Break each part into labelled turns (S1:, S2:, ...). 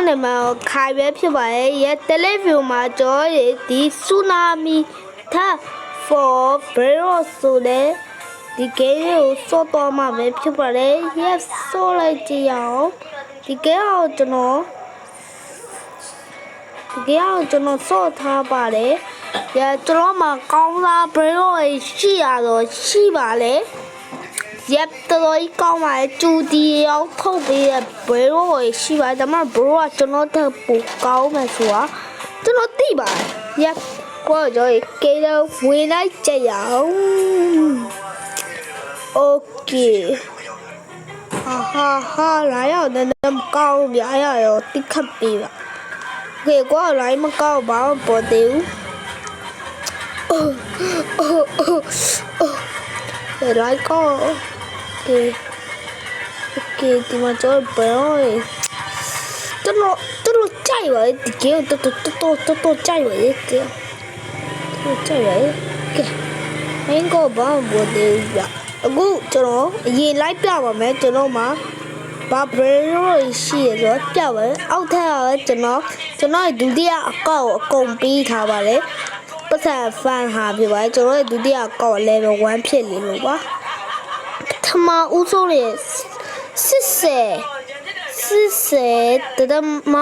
S1: နေမှာခိုင်ပဲဖြစ်ပါရဲ့ရဲ့တယ်လီဗီယိုမှာကြော်ရည်ဒီဆူနာမီထfor bro ဆိုတဲ့ဒီကေကိုစောတော့မှာပဲဖြစ်ပါလေရဲ့စောလိုက်ကြည့်အောင်ဒီကေကိုကျွန်တော်စောထားပါတယ်ရဲ့ကျွန်တော်မှာကောင်းစား bro ရှိရတော့ရှိပါလေရပ်တော်ကြီးကောင်းပါလေကျူဒီရောက်ထုတ်ပြီးဘယ်လိုရှိပါဒါမှဘရိုကကျွန်တော်တက်ပိုကောင်းမယ်ဆိုတာကျွန်တော်သိပါတယ်ရပ်ကိုကြော်ကေတော့ဝင်လိုက်ကြရအောင်โอเคဟာလာရောက်တယ်မကောင်းပြရရောတိခတ်ပြီးပါโอเคကိုလိုက်မကောင်းဘာမှပေါ်သေးဘူးလိုက်ကောOkay, di macam berapa? Terus cai wah, dia terus cai wah dia. Terus cai wah. Okay, main kau bang buat dia. Aku cakap, ye live apa mah? Cakap mah, berapa isi tu? Apa? Aku tahu cakap itu dia kau kompi thapa le. Pasal fan happy wah, cakap itu dia kau level 1 ဖြစ်လေလို့ပါထမဦးဆုံးလေ80တဒမ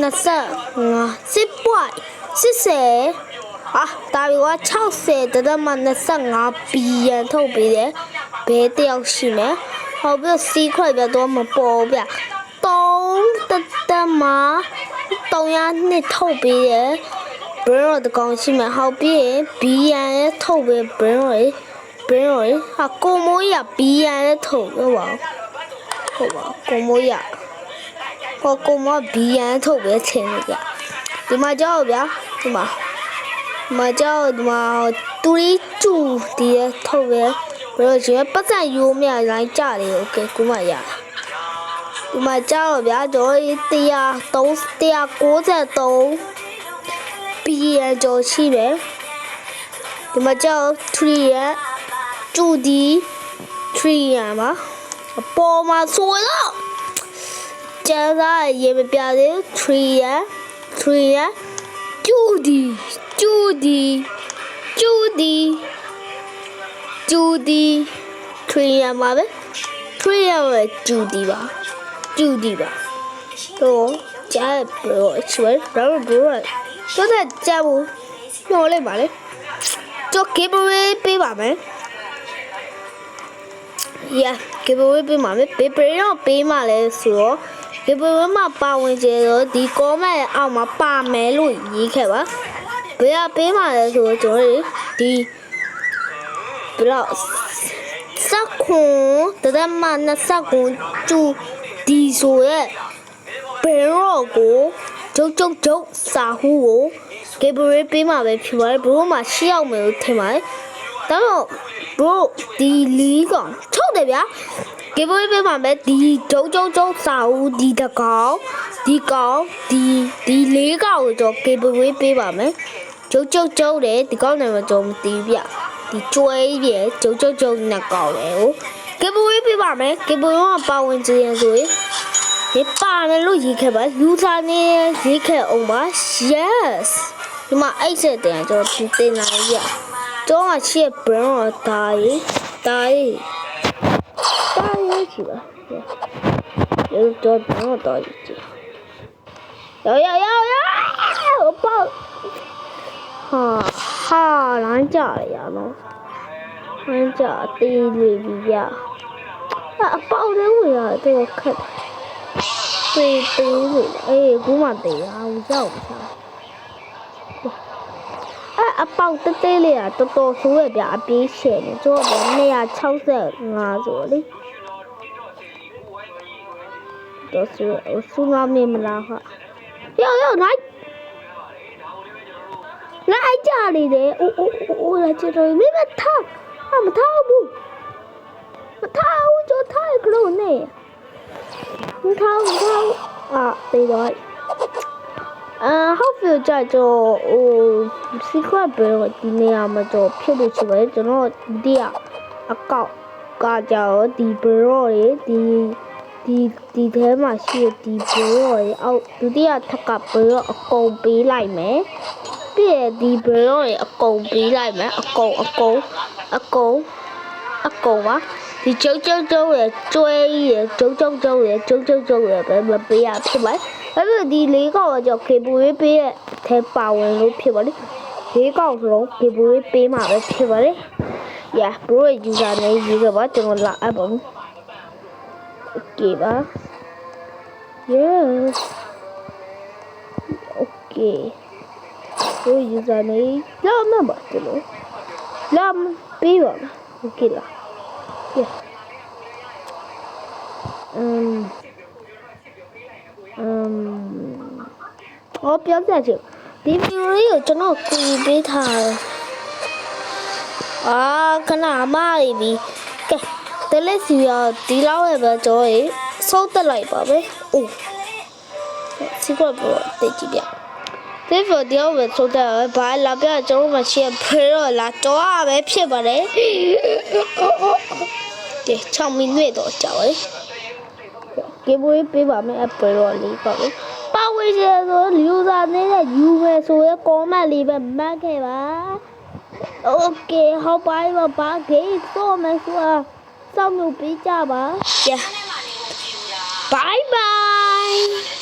S1: 25 10ပွိုင်80ဒါပြီးတော့60တဒမ25ဘီယံထုတ်ပေးတယ်ဘယ်တယောက်ရှိမလဲဟောပြီးစီးခွက်ပြတော့မပေါ်ဗျ3တဒမ300ထုတ်ပေးတယ်ဘယ်တော့တကောင်ရှိမှာဟောပြီးဘီယံရဲ့ထုတ်ပေးဘယ်တော့ဟာကိုမိုးရဘီယံရဲ့ထုတ်ဟုတ်ပါကိုမိုးရကိုမိုးဘီယံထုတ်ပဲချင်တယ်ဗျဒီမှာကြောက်ဗျာဒီမှာကြောက်ဒီမှာတူရီကျူဒီရဲ့ထုတ်ပဲဘယ်တော့ကျပတ်စံရိုးမြလိုင်းကြတယ်โอเคကိုမရဒီမှာကြောက်ဗျာတော့193ဘီယံကျော်ရှိတယ်ဒီမှာကြောက်3ရကျူဒီ3ရပါအပေါ်မှာဆိုတော့ကျန်သားရေမပြသေး3ရကျူဒီ3ရမှာပဲ3ရပဲကျူဒီပါတော့ကြားဘရိုချွဲတော့ဘရိုတော့ကြားဘူးညှော်လိုက်ပါလေတော့ giveaway ပေးပါမယ်giveaway ပေးမှာပဲပေးတော့ပေးမှာလဲဆိုတော့ giveaway မှာပါဝင်ကြတော့ဒီ comment အောက်မှာပါမယ်လို့ရေးခဲ့ပါဘယ်ကပေးမှာလဲဆိုတော့ကျွန်တော်ဒီဘလောက်စခွန်တဒမ29ကျူဒီဆိုရဲ့ဘယ်တော့ကိုကျုပ်စာဟူကို giveaway ပေးမှာပဲဖြစ်ပါတယ်ဘရိုမှာရှေ့ရောက်မယ်လို့ထင်ပါတယ်ဒါတော့ဘရိုဒီလီကောင်ထုတ်တယ်ဗျာ giveaway ပေးမှာပဲဒီကျုပ်စာဟူဒီတကောင်ဒီကောင်ဒီလေးကောင်ကိုတော့ giveaway ပေးပါမယ်ကျုပ်တယ်ဒီကောင်နာမည်တော့မသိဘူးဗျဒီကျွဲကြီးကျုပ်နှစ်ကောင်လေကို giveaway ပေးပါမယ် giveaway မှာပါဝင်ကြရင်ဆိုရင်ဒီပါမယ်လို့ရေးခဲ့ပါ user နဲ့ရေးခဲ့အောင်ပါ yes ဒီမှာအိတ်ဆက်တယ်ကျွန်တော်တင်လာရကျောင်းကရှေ့ brand ဒါရေးရှိပါရုပ်တော့တော့ရေးရောက်ပေါ့ဟာလမ်းကြရနော်လမ်းကြတေးလေးကြီးရအပေါက်လေးဝင်ရတယ်ခက်တေးလေးကူမတေးအောင်ကြောက်အပေါက်တေးလေးတော်ဆိုးရပြအပြေးရှယ်နေကျော်တော့265ဆိုလေတော့ဆူနာမီမလားဟာရောက်လိုက်ကြနေတယ်အိုးလာချတော့မင်းမထားဘူးကျော်ထားကလို့နေမထားတေးတော့ဟုတ်ပြီကြတော့secret ပဲဒီနေရာမှာတော့ဖြစ်လို့ရှိပါတယ်ကျွန်တော်ဒီအကောက်ကကြတော့ဒီ bro တွေဒီ ဒီထဲမှာရှိတဲ့ဒီဘရောရဲ့အောက်ဒုတိယထပ်ကဘရောအကုန်ပေးလိုက်မယ်ပြီးရင်ဒီဘရောရဲ့အကုန်ပေးလိုက်မယ်အကုန်ပါဒီကျုပ်ရဲ့ကျွဲကြီးရဲ့ကျုပ်ရဲ့ပဲမပေးရဖြစ်ပါအဲ့ဒါဒီ၄កောင်ကြောင့်ကေဘူရေးပေးတဲ့ထဲပါဝင်လို့ဖြစ်ပါလေ၄កောင်စလုံးကေဘူရေးပေးမှာပဲဖြစ်ပါလေ yeah bro user name ရေးခဲ့ပါကျွန်တော်လာအပ်ပါဘူး okay ပါ yes okay bro user name လာမပါကျွန်တော်လာပေးပါ okay လား yeahပြောပြချင်ဒီဗီဒီယိုလေးကိုကျွန်တော်ကူပေးထားတယ်ခဏမားပြီကဲတလက်စီရဒီလောက်ရဲ့ပဲကျွန်တော်ရေဆုံးသက်လိုက်ပါပဲအိုးစီကွက်ပေါ်တိတ်ကြည့်ပြဒီဗီဒီယိုပဲဆုံးသက်ရဘာလာပြကျွန်တော်မရှိဖေတော့လာတော့ပဲဖြစ်ပါတယ်ကဲ6မိနစ်တော့ကြာပါလေကေဘွေးပေးပါမယ်အဖေတော့လေးပါပဲပါဝင်ရဆိုလူစားနေတဲ့ယူမယ်ဆိုရဲကောမန့်လေးပဲမှတ်ခဲ့ပါโอเคဟောပါပါဘာဂိမ်းတော့မယ်ဆိုတာစောင့်လို့ပေးကြပါ bye bye